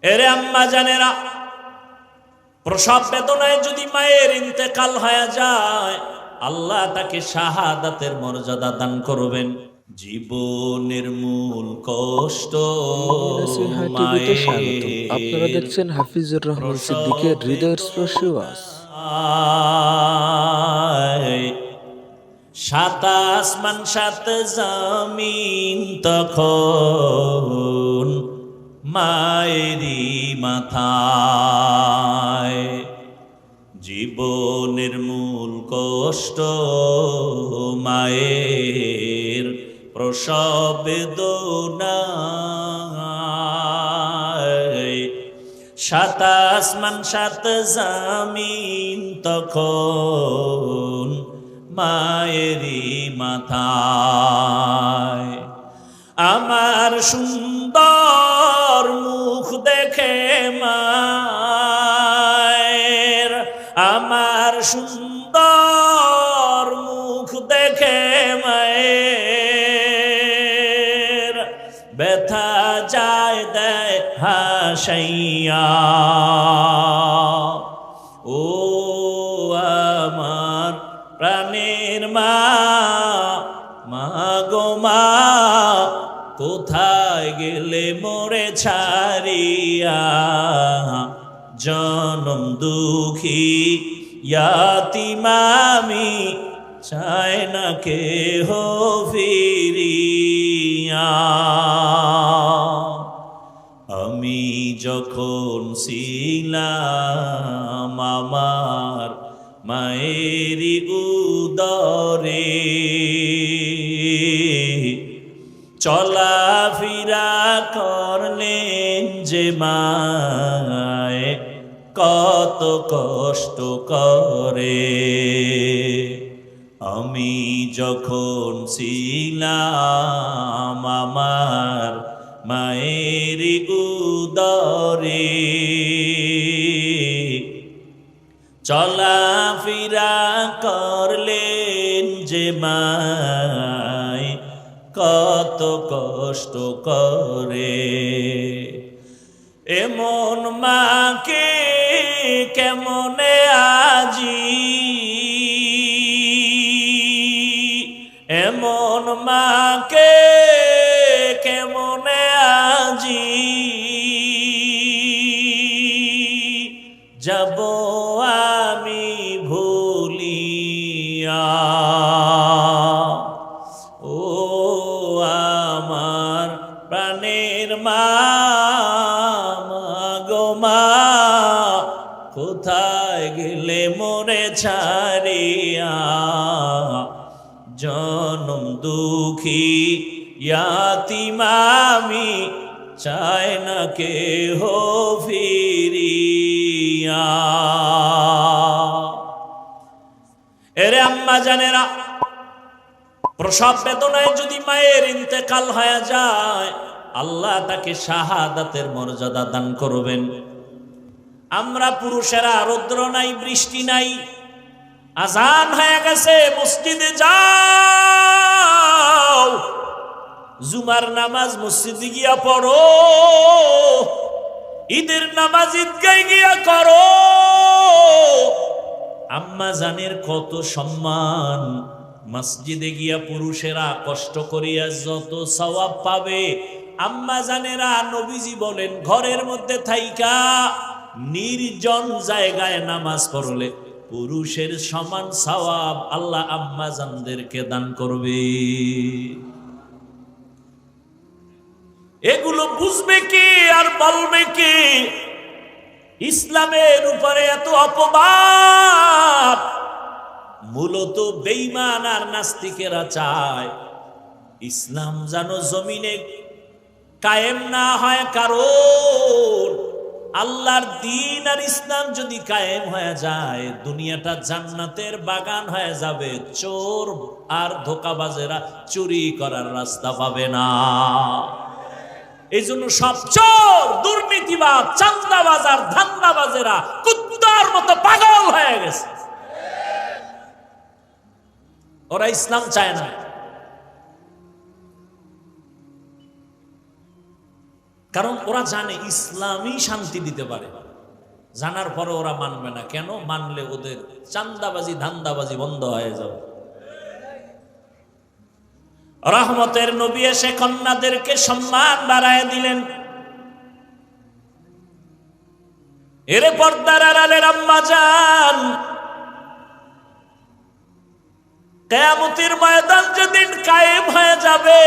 এরে আম্মা জানেরা, প্রসব বেদনায় যদি মায়ের ইন্তেকাল হয়ে যায়, আল্লাহ তাকে শাহাদাতের মর্যাদা দান করবেন। জীবনের মূল কষ্ট টিভিতে স্বাগতম। আপনারা মায়ের দেখছেন হাফিজুর রহমান প্রসব সিদ্দিকের হৃদয়ের স্পর্শী ওয়াজ। বেদনায় সাত আসমান সাত জমিন তখন মায়েরই মাথায়। জীবনের মূল কষ্ট মায়ের প্রসব বেদনায়। সাত আসমান সাত জমিন তখন মায়েরই মাথায়। আমার সুন্দর মুখ দেখে মায়ের, আমার সুন্দর মুখ দেখে মায়ের ব্যথা যায় দেয় হাসাইয়া। ও আমার প্রাণের মা, মা গো মা, কোথায় গেলে মোরে ছাড়িয়া? জনম দুঃখী ইয়াতীম আমি, চাই না কেহ ফিরিয়া। আমি যখন ছিলাম আমার মায়েরই উদরে, চলাফেরা করলেন যে মায় কত কষ্ট করে। আমি যখন ছিলাম আমার মায়ের উদরে, চলাফেরা করলেন যে মায় কত কষ্ট করে। এমন মাকে কেমনে আজি, এমন মাকে কেমনে আজি যাব আমি ভুলিয়া। ও আমার প্রাণের মা, মা গো মা, কোথায় গেলে মোরে ছাড়িয়া? জনম দুঃখী ইয়াতীম আমি, চাই না কেহ ফিরিয়া। এরে আম্মা জানেরা, প্রসব বেদনায় যদি মায়ের ইন্তেকাল হয়ে যায়, আল্লাহ তাকে শাহাদাতের মর্যাদা দান করবেন। আমরা পুরুষেরা রৌদ্র নাই, বৃষ্টি নাই, আজান হয়ে গেছে, মসজিদে যাও, জুমার নামাজ মসজিদে গিয়া পড়ো, ঈদের নামাজ ঈদগায় গিয়া করো। আম্মা জানের কত সম্মান। মসজিদে গিয়া পুরুষেরা কষ্ট করিয়া যত সওয়াব পাবে, আম্মা জানেরা নবীজি বলেন ঘরের মধ্যে থাইকা নির্জন জায়গায় নামাজ পড়লে পুরুষের সমান সওয়াব আল্লাহ আম্মা জানদেরকে দান করবে। এগুলো বুঝবে কি আর বলবে কি? ইসলামের উপরে এত অপবাদ মূলত বেঈমান আর নাস্তিকেরা চায় ইসলাম যেন জমিনে কায়েম না হয়। কারণ আল্লাহর দ্বীন আর ইসলাম যদি কায়েম হয়ে যায়, দুনিয়াটা জান্নাতের বাগান হয়ে যাবে। চোর আর ধোঁকাবাজেরা চুরি করার রাস্তা পাবে না। এই জন্য সব চোর, দুর্নীতিবাজ, চাঁদাবাজ আর ধান্দাবাজেরা কুত্তার মতো পাগল হয়ে গেছে। ওরা ইসলাম চায় না। কারণ ওরা জানে ইসলামই শান্তি দিতে পারে, জানার পরে ওরা মানবে না। কেন মানলে ওদের চান্দাবাজি ধান্দাবাজি বন্ধ হয়ে যাবে। রহমতের নবী এসে কন্যাদেরকে সম্মান বাড়ায় দিলেন। এরে পর্দার আড়ালের আম্মা জান, কিয়ামতের ময়দান যেদিন কায়েম হয়ে যাবে,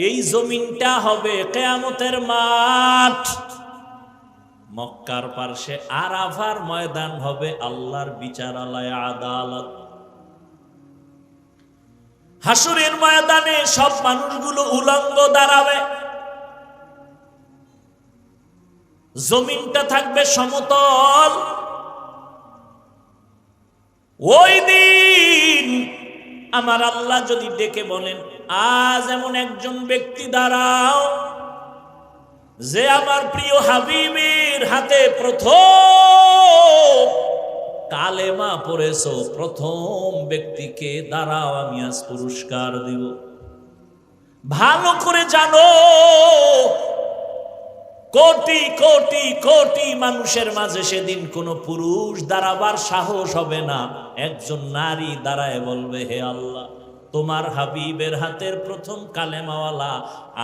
এই জমিনটা হবে কিয়ামতের মাঠ। মক্কার পার্শ্বে আরাফার ময়দান হবে আল্লাহর বিচারালয়, আদালত। হাসরের ময়দানে সব মানুষগুলো উলঙ্গ দাঁড়াবে, জমিনটা থাকবে সমতল। ওই দিন আমার আল্লাহ যদি ডেকে বলেন, আজ এমন একজন ব্যক্তি দাঁড়াও যে আমার প্রিয় হাবিবের হাতে প্রথম কালেমা পড়েছো, প্রথম ব্যক্তিকে দাঁড়াও, আমি আজ পুরস্কার দিব। ভালো করে জানো, কোটি কোটি কোটি মানুষের মাঝে সেদিন কোনো পুরুষ দাঁড়াবার সাহস হবে না। একজন নারী দাঁড়ায় বলবে, হে আল্লাহ, তোমার হাবিবের হাতের প্রথম কালেমাওয়ালা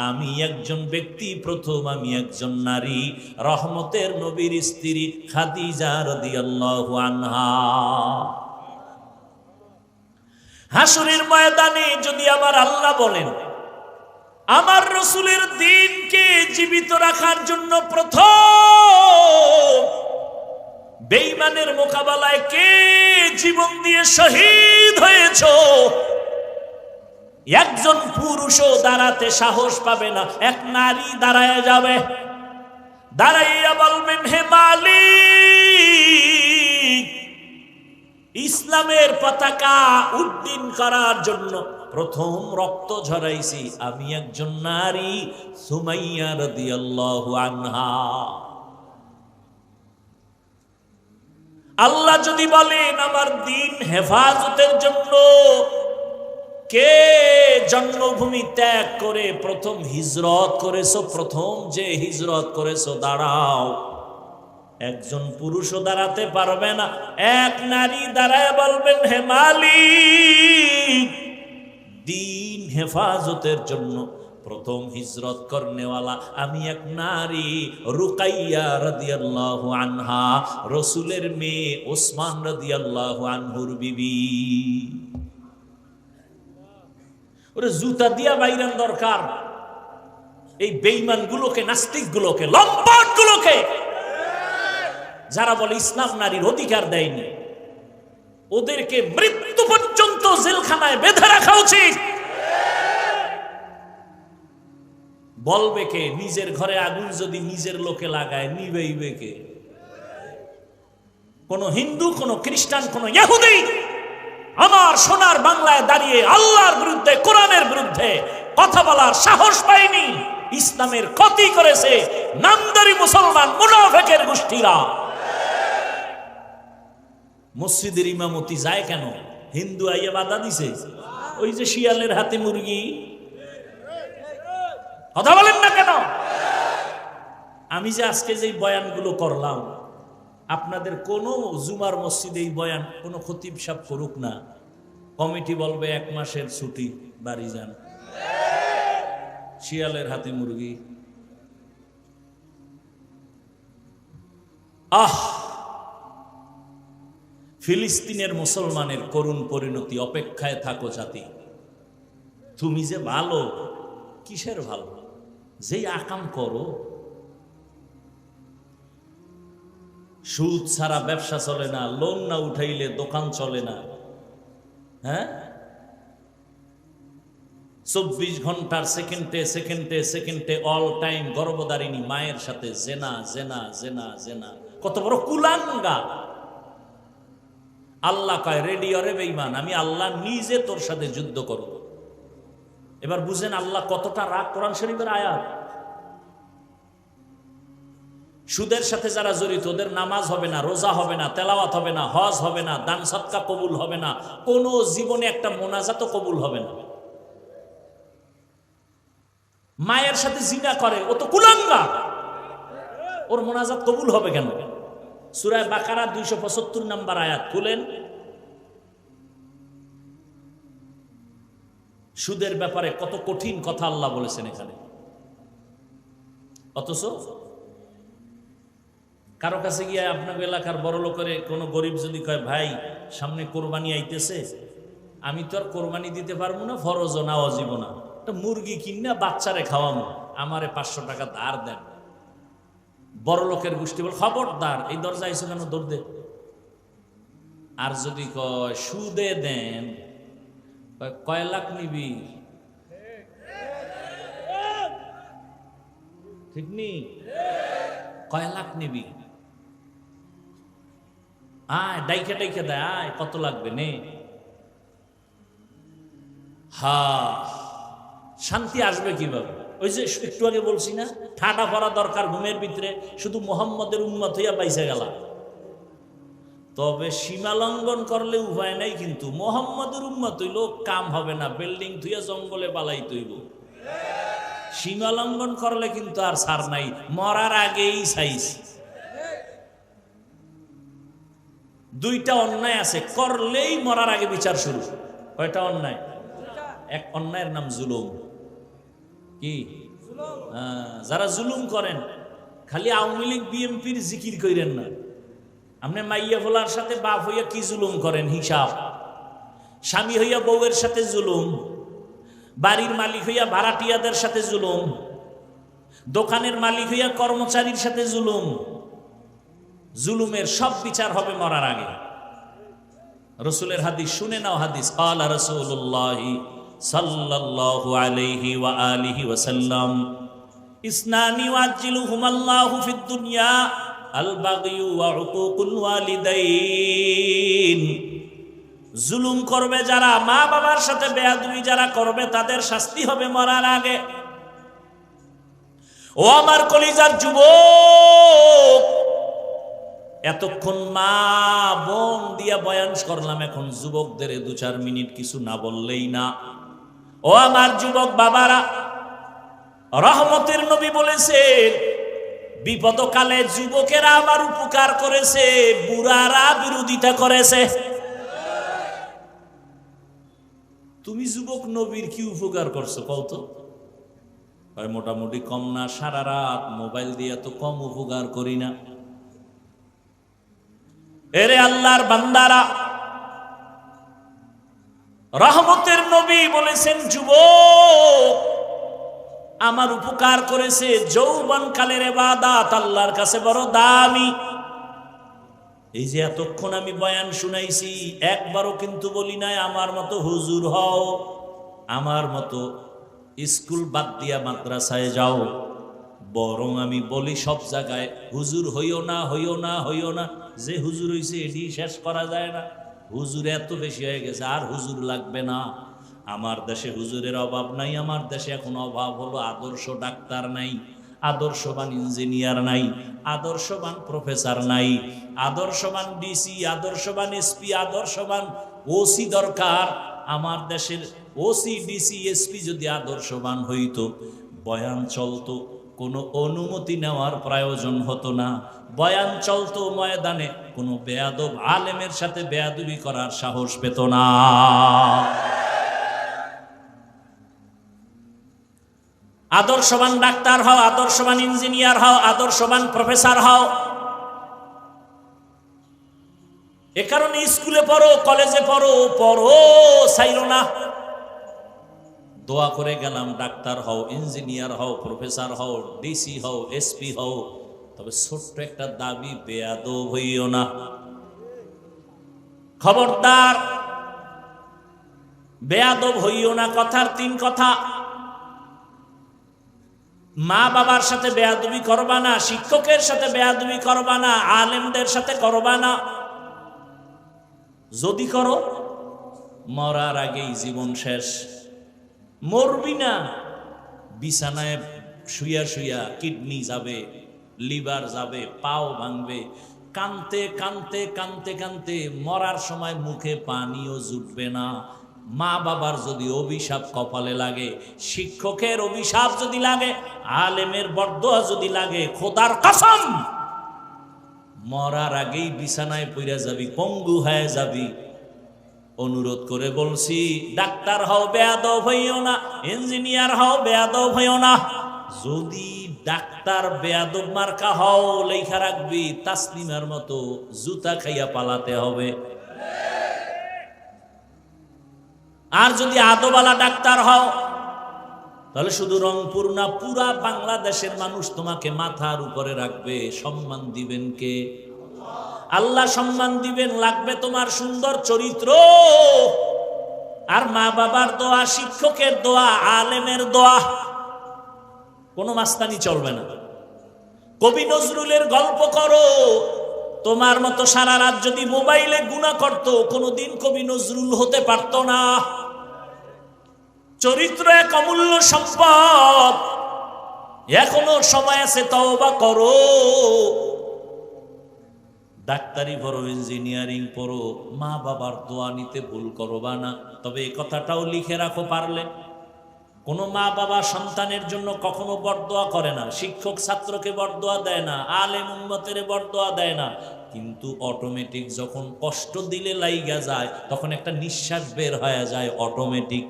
আমি একজন ব্যক্তি, প্রথম আমি একজন নারী, রহমতের নবীর স্ত্রী খাদিজা রাদিয়াল্লাহু আনহা। হাসরের ময়দানে যদি আমার আল্লাহ বলেন, আমার রসুলের দ্বীনকে জীবিত রাখার জন্য প্রথম বেঈমানের মোকাবেলায় কে জীবন দিয়ে শহীদ হয়েছ, একজন পুরুষও দাঁড়াতে সাহস পাবে না, এক নারী দাঁড়ায় যাবে। দাঁড়াইয়া বলবেন, হে মালিক, ইসলামের পতাকা উড্ডীন করার জন্য প্রথম রক্ত ঝরাইছি আমি একজন নারী, সুমাইয়া রাদিয়াল্লাহু আনহা। আল্লাহ যদি বলেন, আমার দ্বীন হেফাজতের জন্য কে জন্মভূমি ত্যাগ করে প্রথম হিজরত করেছো, প্রথম যে হিজরত করেছো দাঁড়াও, একজন পুরুষও দাঁড়াতে পারবে না, এক নারী দাঁড়ায় বলবেন, হে মালিক, দ্বীন হেফাজতের জন্য প্রথম হিজরত করনেওয়ালা আমি এক নারী, রুকাইয়া রাদিয়াল্লাহু আনহা, রসুলের মেয়ে, ওসমান রাদিয়াল্লাহু আনহুর বিবি। ওরে জুতা দিয়া বাইরান দরকার এই বেঈমান গুলোকে, নাস্তিক গুলোকে, লম্পট গুলোকে, যারা বলে ইসলাম নারীর অধিকার দেয়নি। ওদেরকে মৃত্যু পর্যন্ত জেলখানায় বেঁধে রাখা উচিত। বলবে কে? নিজের ঘরে আগুন যদি নিজের লোকে লাগায় নিবেইবে কে? কোন হিন্দু, কোন খ্রিস্টান, কোন ইহুদি আমার সোনার বাংলায় দাঁড়িয়ে আল্লাহর বিরুদ্ধে, কোরআনের বিরুদ্ধে কথা বলার সাহস পায়নি। ইসলামের ক্ষতি করেছে নামদারি মুসলমান মুনাফিকের গোষ্ঠীরা। মসজিদের ইমামতি যায় কেন? হিন্দু আইয়া বাধা দিছে, ওই যে শিয়ালের হাতে মুরগি। কথা বলেন না কেন? আমি যে আজকে যে বয়ানগুলো করলাম, আপনাদের কোন জুমার মসজিদে এই বয়ান কোন খতিব সাহেব করুক না, কমিটি বলবে 1 মাসের ছুটি, বাড়ি যান। শিয়ালের হাতে মুরগি। ফিলিস্তিনের মুসলমানের করুণ পরিণতি, অপেক্ষায় থাকো জাতি। তুমি যে ভালো, কিসের ভালো? যেই আকাম করো, সুদ ছাড়া ব্যবসা চলে না, লোন না উঠাইলে দোকান চলে না। হ্যাঁ, 24 ঘন্টার সেকেন্ডে সেকেন্ডে সেকেন্ডে অল টাইম গর্ভধারিণী মায়ের সাথে জেনা জেনা জেনা জেনা। কত বড় কুলাঙ্গা! আল্লাহ কয়, রেডি অরে বেঈমান, আমি আল্লাহ নিজে তোর সাথে যুদ্ধ করব। এবার বুঝেন আল্লাহ কতটা রাগ। কোরআন শরীফের আয়াত। সুদের সাথে যারা জড়িত, ওদের নামাজ হবে না, রোজা হবে না, তেলাওয়াত হবে না, হজ হবে না, দান সদকা কবুল হবে না, কোনো জীবনে একটা মোনাজাতও কবুল হবে না। মায়ের সাথে জিনা করে, ও তো কুলাঙ্গার, ওর মোনাজাত কবুল হবে কেন? সূরা বাকারা 275 নম্বর আয়াত খুলেন। সুদের ব্যাপারে কত কঠিন কথা আল্লাহ বলেছেন এখানে, অথচ কারো কাছে গিয়ে আপনার এলাকার বড় লোকের কোনো গরিব যদি কয় ভাই সামনে কোরবানি আইতেছে, আমি তো আর কোরবানি দিতে পারবো না, ফরজও না অজীব না, একটা মুরগি কিনা বাচ্চারে খাওয়াবো, আমারে 500 টাকা ধার দেন। বড় লোকের গোষ্ঠী বল খবরদার, এই দরজা আইসো কেন, দৌড় দে। আর যদি কয় সুদে দেন, কয় লাখ নিবি, ঠিক নি, কয় লাখ নিবি, আয় ডাইকে ডাইকে দেয়, আয় কত লাগবে নে। হা, শান্তি আসবে কিভাবে? ওই যে একটু আগে বলছি না, ঠাডা পড়া দরকার ঘুমের ভিতরে, শুধু মোহাম্মদের উম্মত হইয়া পাইছে গেল। তবে সীমা লঙ্ঘন করলে উপায় নাই, কিন্তু মোহাম্মদের উম্মত হইল কাম হবে না, বিল্ডিং থুইয়া জঙ্গলে পালাই তৈব। সীমা লঙ্ঘন করলে কিন্তু আর ছাড় নাই, মরার আগেই সাইজ। দুইটা অন্যায় আছে, করলেই মরার আগে বিচার শুরু। কয়টা অন্যায়? এক অন্যায়ের নাম জুলুম। কি? যারা জুলুম করেন, খালি আওয়ামী লীগ বিএনপির জিকির কইরেন না, আপনি মাইয়া ফোলার সাথে বাপ হইয়া কি জুলুম করেন হিসাব। স্বামী হইয়া বউয়ের সাথে জুলুম, বাড়ির মালিক হইয়া ভাড়াটিয়াদের সাথে জুলুম, দোকানের মালিক হইয়া কর্মচারীর সাথে জুলুম। জুলুমের সব বিচার হবে মরার আগে। রাসূলের হাদিস শুনে নাও, হাদিস ক্বালা রাসূলুল্লাহ সাল্লাল্লাহু আলাইহি ওয়া আলিহি ওয়া সাল্লাম, ইসনানি ওয়াজিলুহুমাল্লাহু ফিদ দুনিয়া আল বাগয়ু ওয়া উকুকুল ওয়ালিদাইন। জুলুম করবে যারা, মা বাবার সাথে বেয়াদবি যারা করবে, তাদের শাস্তি হবে মরার আগে। ও আমার কলিজার যুবক, এতক্ষণ মা বোন দিয়া বয়ান করলাম, এখন যুবকদের 2-4 মিনিট কিছু না বললেই না। ও আমার যুবক বাবারা, রহমতের নবী বলেছেন, বিপদকালে যুবকেরা আমার উপকার করেছে, বুড়ারা বিরোধিতা করেছে। তুমি যুবক নবীর কি উপকার করছো কত? মোটামুটি কম না, সারা রাত মোবাইল দিয়ে তো কম উপকার করি না। এরে আল্লাহর বান্দারা, রহমতের নবী বলেছেন যুবক আমার উপকার করেছে, যৌবন কালের ইবাদত আল্লাহর কাছে বড় দামি। এই যে এতক্ষণ আমি বয়ান শুনাইছি, একবারও কিন্তু বলি নাই আমার মতো হুজুর হও, আমার মতো স্কুল বাদ দিয়া মাদ্রাসায় যাও। বরং আমি বলি সব জায়গায় হুজুর হইও না, হইও না, হইও না। যে হুজুর হইছে এটি শেষ করা যায় না। হুজুর এত বেশি হয়ে গেছে, আর হুজুর লাগবে না। আমার দেশে হুজুরের অভাব নাই, আমার দেশে এখন অভাব হলো আদর্শ ডাক্তার নাই, আদর্শবান ইঞ্জিনিয়ার নাই, আদর্শবান প্রফেসর নাই, আদর্শবান ডিসি, আদর্শবান এসপি, আদর্শবান ওসি দরকার। আমার দেশের ওসি, ডিসি, এসপি যদি আদর্শবান হইতো, বয়ান চলতো, কোনো অনুমতি নেওয়ার প্রয়োজন হতো না। বয়ান চলতো ময়দানে, কোনো বেয়াদব আলেমের সাথে বেয়াদবি করার সাহস পেত না। আদর্শবান ডাক্তার হও, আদর্শবান ইঞ্জিনিয়ার হও, আদর্শবান প্রফেসর হও। এ কারণে স্কুলে পড়ো, কলেজে পড়ো, পড়ো চাইল না। দোয়া করে গেলাম, ডাক্তার হও, ইঞ্জিনিয়ার হও, প্রফেসর হও, ডিসি হও, এসপি হও, তবে ছোট্ট একটা দাবি, বেয়াদব হইও না। খবরদার, বেয়াদব হইও না। কথার 3 কথা। মা বাবার সাথে বেয়াদবি করবা না, শিক্ষকের সাথে বেয়াদবি করবা না, আলেমদের সাথে করবা না। যদি করো, মরার আগেই জীবন শেষ। মরবি না, বিছানায় শুইয়া শুইয়া কিডনি যাবে, লিভার যাবে, পাও ভাঙবে, কানতে কানতে কানতে কানতে মরার সময় মুখে পানিও জুটবে না। মা বাবার যদি অভিশাপ কপালে লাগে, শিক্ষকের অভিশাপ যদি লাগে, আলেমের বরদোয়া যদি লাগে, খোদার কসম মরার আগেই বিছানায় পইরা যাবি, পঙ্গু হয়ে যাবি। অনুরোধ করে বলছি, ডাক্তার হও বেয়াদব হইও না, ইঞ্জিনিয়ার হও বেয়াদব হইও না। যদি ডাক্তার বেয়াদব মার্কা হও, লেখা রাখবি তাসলিমার মতো জুতা খাইয়া পালাতে হবে। আর যদি আদবালা ডাক্তার হও, তাহলে শুধু রংপুর না, পুরা বাংলাদেশের মানুষ তোমাকে মাথার উপরে রাখবে। সম্মান দিবেন কে? আল্লাহ সম্মান দিবেন। লাগবে তোমার সুন্দর চরিত্র, আর মা বাবার দোয়া, শিক্ষকের দোয়া, আলেমের দোয়া। কোনো মাস্তানি চলবে না। কবি নজরুলের গল্প করো, তোমার মতো সারা রাত যদি মোবাইলে গুনাহ করত, কোনোদিন কবি নজরুল হতে পারত না। চরিত্র এক অমূল্য সম্পদ, এখনো সময় আছে, তওবা করো। ডাক্তারি পড়ো, ইঞ্জিনিয়ারিং পড়ো, মা বাবার দোয়া নিতে ভুল করবা না। তবে এই কথাটাও লিখে রাখো পারলে, কোনো মা বাবা সন্তানের জন্য কখনো বরদোয়া করে না, শিক্ষক ছাত্রকে বরদোয়া দেয় না, আলেম উম্মতের বরদোয়া দেয় না, কিন্তু অটোমেটিক যখন কষ্ট দিলে লাইগা যায়, তখন একটা নিঃশ্বাস বের হয়ে যায় অটোমেটিক।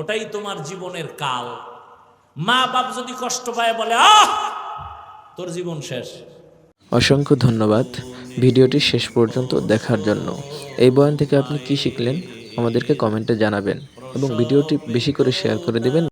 ওটাই তোমার জীবনের কাল। মা বাপ যদি কষ্ট পায়, বলে আহ তোর জীবন শেষ। অসংখ্য ধন্যবাদ ভিডিওটি শেষ পর্যন্ত দেখার জন্য। এই বয়ান থেকে আপনি কি শিখলেন আমাদেরকে কমেন্টে জানাবেন এবং ভিডিওটি বেশি করে শেয়ার করে দিবেন।